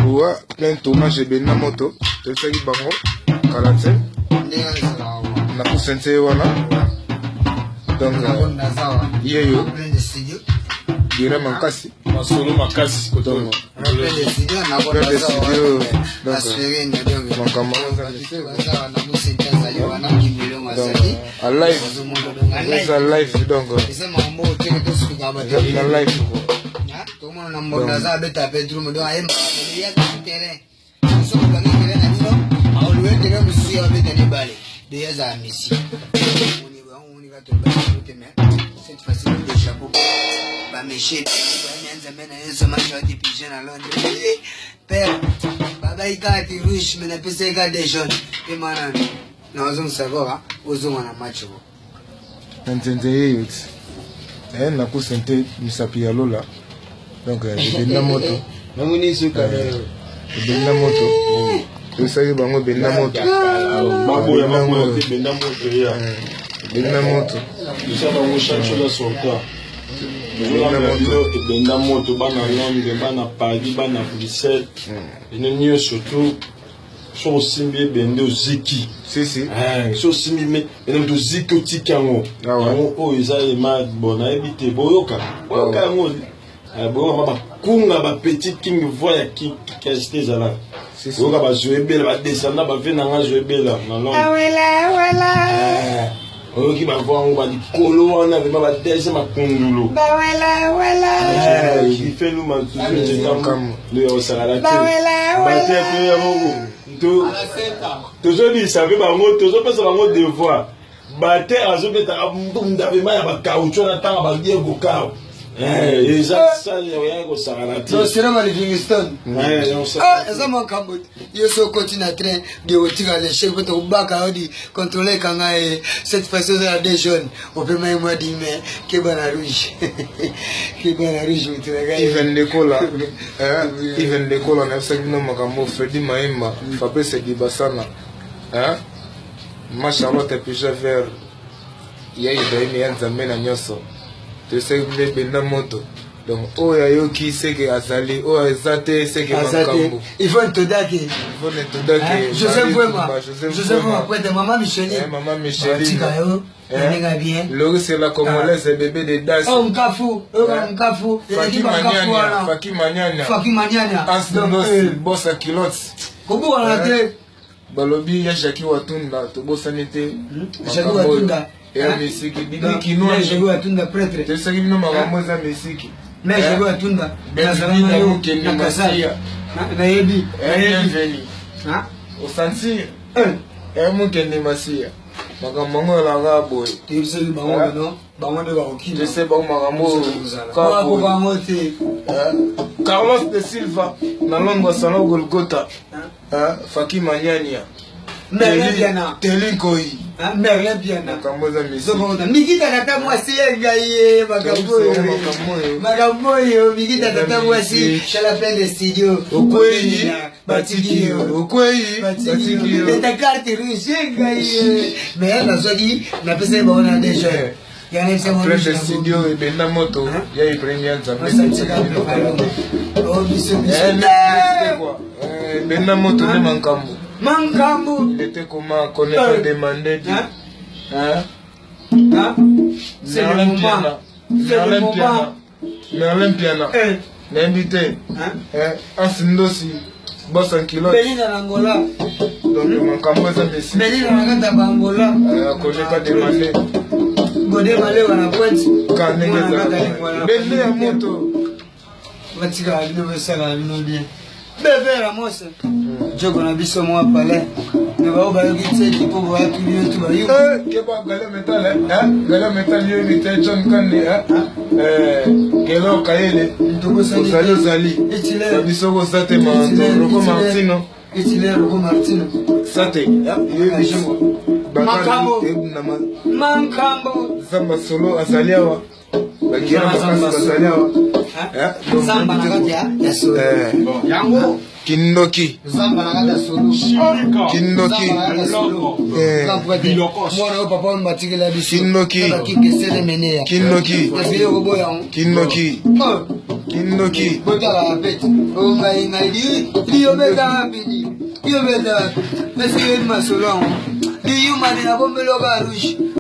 Ouais, plein tournage et bien moto. Tu sais qui bango, 45. Na kusente wana. Donc, yeyo. Gira mankasi. Masolo makasi kotono. Plein de studio. Donc, à live. C'est à live donc. C'est à live. Na kusente misapia lola. Donc, benna moto. Benna moto. Tu sais bango benna moto. Benna moto. Benna moto bana Londres, bana Paris, bana Bruxelles. Et surtout so simbi bende oziki. Si. So simbi me bende oziki otikango. O eza ema bona ebite boyoka. Boyoka ngo. Boyoka ba kunga ba petit king voya ki keste zala. Boyoka ba zoebela ba descendre ba vena nga zoebela na Londres. Wala. Oyoki ba voa ba dikolo wana ba ba dese makundulo. Wala. Il fait nous mantuzu le osala. Wala. Te pe ya mogo. Toujours dit ça veut bango toujours pas bango devoir bater azo beta mbunda be maya ba kaucho na tanga ba die go kao exact ça ya go sarana so sera ma Livingston eza mon kambo yeso continue en train de otiga les chefs to baka odi contrôler kanga cette façon de des jeunes au premier mois de mai que bana rouge even de kola na segno makambo Freddy Maimba Fabrice Dibasana Machalot puis vers yeye daimi yanza mena nyoso tu sais benna moto donc oya yoki seke azali oya ezate seke makambo il faut te dake Joseph Vraiment après de maman Micheline bien Lori c'est la congolaise bébé de Das Mkafu Faki Manyanya bossa kilote kobu wana te balobi ya Jackie Watunda to bossa nete Jackie Watunda ya misiki bidi kinwa Jackie Watunda prêtre te saki bino makambo za misiki mais Jackie Watunda na salama yo na kasia na yebi veni osansi mukende masia makambo la gabo tu sais bango no bango de baoki je sais bango makambo ko bango te Carlos de Silva na longo salon Golgotha Faki Manyanya Telikoi Merlin Piana Kamboza Misi Mikita tata mwasi yengaye Magamboyo Mikita tata mwasi Chala plein de studio Okweyi Batikio Okweyi Batikio Eta carte rouge yengaye Mais na zodi na pese baona déjà Plein de studio et benna moto ya ipremia nzambe benna moto ne mankambo il était comment qu'on n'est pas demandé c'est le moment Merlin Piana l'invité Asindosi boss en kilo Belinda Angola donc mankambo za Messi Belinda ngata Angola qu'on n'est pas demandé Godé malé wana pointe kanengeza bende ya moto batika bino besala bino bien bevera mose jogo na biso mwa palais ne ba ba yokite tipo ba tuyo tu ba yo ke ba gala metal yo ni te John Kane kelo kayele ntobosali zali biso ko sate Rocco Martino sate Mankambo Zamba solo azaliawa bagira makasi azaliawa Zamba nakati ya solo yango Kindoki Zamba nakati ya solo Kindoki mwana papa mbatikela biso Kindoki kikesele menea Kindoki Kinoki. Botala peti. Oh ngai di yo beta pidi. Yo beta. Parce que ma solon. Di yo ma na bombe lo ba rouge.